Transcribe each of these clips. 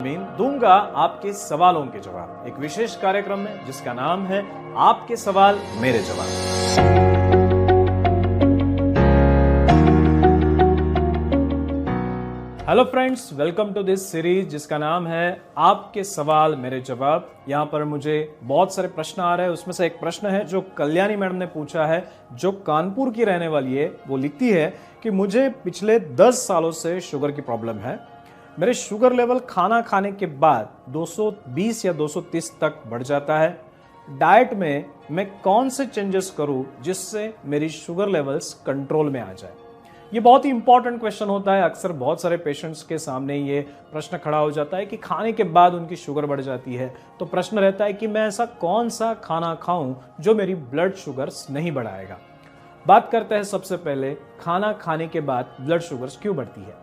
दूंगा आपके सवालों के जवाब एक विशेष कार्यक्रम में जिसका नाम है आपके सवाल मेरे जवाब। Hello friends, welcome to this series जिसका नाम है आपके सवाल मेरे जवाब। यहाँ पर मुझे बहुत सारे प्रश्न आ रहे हैं। उसमें से एक प्रश्न है जो कल्याणी मैडम ने पूछा है, जो कानपुर की रहने वाली है। वो लिखती है कि मुझे पिछले 10 सालों से शुगर की प्रॉब्लम है। मेरे शुगर लेवल खाना खाने के बाद 220 या 230 तक बढ़ जाता है। डाइट में मैं कौन से चेंजेस करूं जिससे मेरी शुगर लेवल्स कंट्रोल में आ जाए। ये बहुत ही इंपॉर्टेंट क्वेश्चन होता है। अक्सर बहुत सारे पेशेंट्स के सामने ये प्रश्न खड़ा हो जाता है कि खाने के बाद उनकी शुगर बढ़ जाती है। तो प्रश्न रहता है कि मैं ऐसा कौन सा खाना खाऊं जो मेरी ब्लड शुगर्स नहीं बढ़ाएगा। बात करते हैं सबसे पहले खाना खाने के बाद ब्लड शुगर्स क्यों बढ़ती है।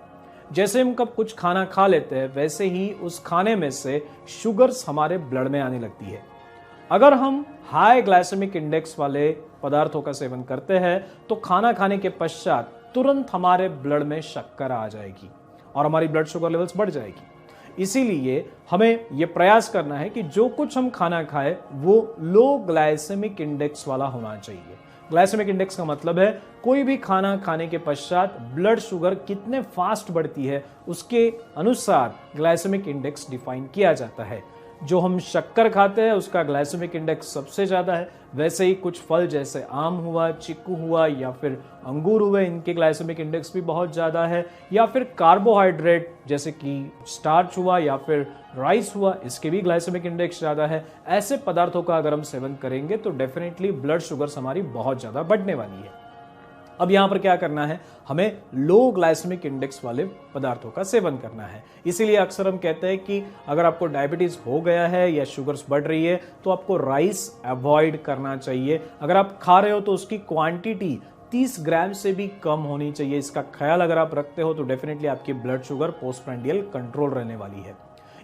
जैसे हम कब कुछ खाना खा लेते हैं वैसे ही उस खाने में से शुगर्स हमारे ब्लड में आने लगती है। अगर हम हाई ग्लाइसेमिक इंडेक्स वाले पदार्थों का सेवन करते हैं तो खाना खाने के पश्चात तुरंत हमारे ब्लड में शक्कर आ जाएगी और हमारी ब्लड शुगर लेवल्स बढ़ जाएगी। इसीलिए हमें यह प्रयास करना है कि जो कुछ हम खाना खाएं वो लो ग्लाइसेमिक इंडेक्स वाला होना चाहिए। ग्लाइसेमिक इंडेक्स का मतलब है कोई भी खाना खाने के पश्चात ब्लड शुगर कितने फास्ट बढ़ती है उसके अनुसार ग्लाइसेमिक इंडेक्स डिफाइन किया जाता है। जो हम शक्कर खाते हैं उसका ग्लाइसेमिक इंडेक्स सबसे ज़्यादा है। वैसे ही कुछ फल जैसे आम हुआ, चीकू हुआ या फिर अंगूर हुए, इनके ग्लाइसेमिक इंडेक्स भी बहुत ज़्यादा है। या फिर कार्बोहाइड्रेट जैसे कि स्टार्च हुआ या फिर राइस हुआ, इसके भी ग्लाइसेमिक इंडेक्स ज़्यादा है। ऐसे पदार्थों का अगर हम सेवन करेंगे तो डेफिनेटली ब्लड शुगर्स हमारी बहुत ज़्यादा बढ़ने वाली है। अब यहाँ पर क्या करना है, हमें लो ग्लाइसेमिक इंडेक्स वाले पदार्थों का सेवन करना है। इसीलिए अक्सर हम कहते हैं कि अगर आपको डायबिटीज हो गया है या शुगर्स बढ़ रही है तो आपको राइस अवॉइड करना चाहिए। अगर आप खा रहे हो तो उसकी क्वांटिटी 30 ग्राम से भी कम होनी चाहिए। इसका ख्याल अगर आप रखते हो तो डेफिनेटली आपकी ब्लड शुगर पोस्टप्रांडियल कंट्रोल रहने वाली है।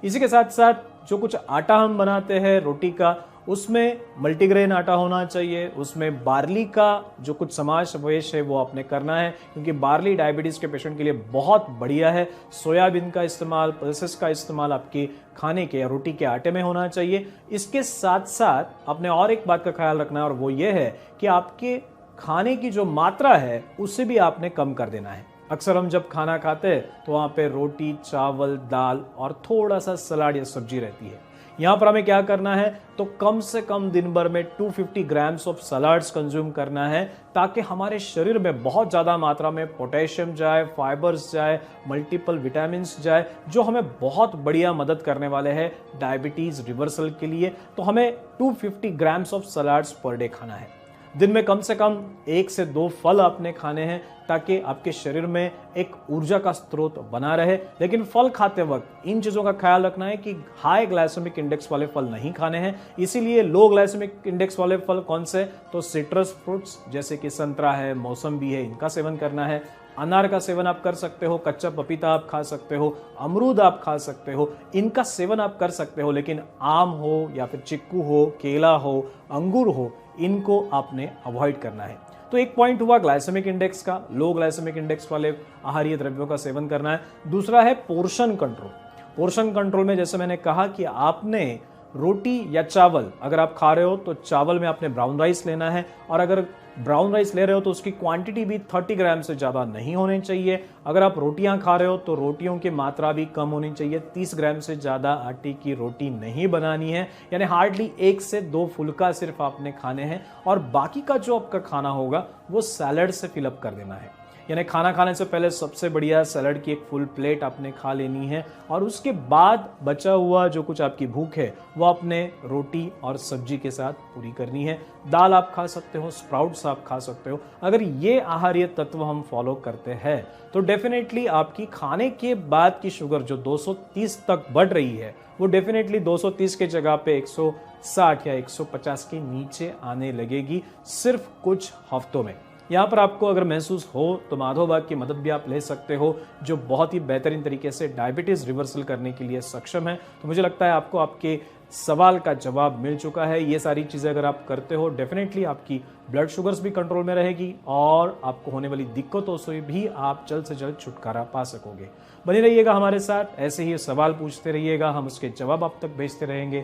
इसी के साथ साथ जो कुछ आटा हम बनाते हैं रोटी का, उसमें मल्टीग्रेन आटा होना चाहिए। उसमें बार्ली का जो कुछ समावेश है वो आपने करना है, क्योंकि बार्ली डायबिटीज के पेशेंट के लिए बहुत बढ़िया है। सोयाबीन का इस्तेमाल, पल्सेस का इस्तेमाल आपके खाने के या रोटी के आटे में होना चाहिए। इसके साथ साथ आपने और एक बात का ख्याल रखना है और वो ये है कि आपके खाने की जो मात्रा है उसे भी आपने कम कर देना है। अक्सर हम जब खाना खाते हैं तो वहाँ पे रोटी, चावल, दाल और थोड़ा सा सलाद या सब्जी रहती है। यहाँ पर हमें क्या करना है, तो कम से कम दिन भर में 250 ग्राम्स ऑफ सलाड्स कंज्यूम करना है, ताकि हमारे शरीर में बहुत ज़्यादा मात्रा में पोटेशियम जाए, फाइबर्स जाए, मल्टीपल विटामिन्स जाए, जो हमें बहुत बढ़िया मदद करने वाले हैं डायबिटीज़ रिवर्सल के लिए। तो हमें 250 grams of salads per day खाना है। दिन में कम से कम 1 से 2 फल आपने खाने हैं, ताकि आपके शरीर में एक ऊर्जा का स्रोत बना रहे। लेकिन फल खाते वक्त इन चीज़ों का ख्याल रखना है कि हाई ग्लाइसेमिक इंडेक्स वाले फल नहीं खाने हैं। इसीलिए लो ग्लाइसेमिक इंडेक्स वाले फल कौन से, तो सिट्रस फ्रूट्स जैसे कि संतरा है, मौसम्बी है, इनका सेवन करना है। अनार का सेवन आप कर सकते हो, कच्चा पपीता आप खा सकते हो, अमरूद आप खा सकते हो, इनका सेवन आप कर सकते हो। लेकिन आम हो या फिर चिक्कू हो, केला हो, अंगूर हो, इनको आपने अवॉइड करना है। तो एक पॉइंट हुआ ग्लाइसेमिक इंडेक्स का, लो ग्लाइसेमिक इंडेक्स वाले आहारीय द्रव्यों का सेवन करना है। दूसरा है पोर्शन कंट्रोल। पोर्शन कंट्रोल में जैसे मैंने कहा कि आपने रोटी या चावल अगर आप खा रहे हो तो चावल में आपने ब्राउन राइस लेना है, और अगर ब्राउन राइस ले रहे हो तो उसकी क्वांटिटी भी 30 ग्राम से ज़्यादा नहीं होनी चाहिए। अगर आप रोटियां खा रहे हो तो रोटियों की मात्रा भी कम होनी चाहिए। 30 ग्राम से ज़्यादा आटे की रोटी नहीं बनानी है, यानी हार्डली 1 से 2 फुल्का सिर्फ आपने खाने हैं, और बाकी का जो आपका खाना होगा वो सैलड से फिलअप कर देना है। यानी खाना खाने से पहले सबसे बढ़िया सैलड की एक फुल प्लेट आपने खा लेनी है, और उसके बाद बचा हुआ जो कुछ आपकी भूख है वो आपने रोटी और सब्जी के साथ पूरी करनी है। दाल आप खा सकते हो, स्प्राउट्स आप खा सकते हो। अगर ये आहारीय तत्व हम फॉलो करते हैं तो डेफिनेटली आपकी खाने के बाद की शुगर जो 230 तक बढ़ रही है वो डेफिनेटली 230 के जगह पे 160 या 150 के नीचे आने लगेगी सिर्फ कुछ हफ्तों में। यहाँ पर आपको अगर महसूस हो तो माधोबाग की मदद भी आप ले सकते हो, जो बहुत ही बेहतरीन तरीके से डायबिटीज रिवर्सल करने के लिए सक्षम है। तो मुझे लगता है आपको आपके सवाल का जवाब मिल चुका है। ये सारी चीजें अगर आप करते हो डेफिनेटली आपकी ब्लड शुगर्स भी कंट्रोल में रहेगी और आपको होने वाली दिक्कतों से भी आप जल्द से जल्द छुटकारा पा सकोगे। बने रहिएगा हमारे साथ, ऐसे ही सवाल पूछते रहिएगा, हम उसके जवाब आप तक भेजते रहेंगे।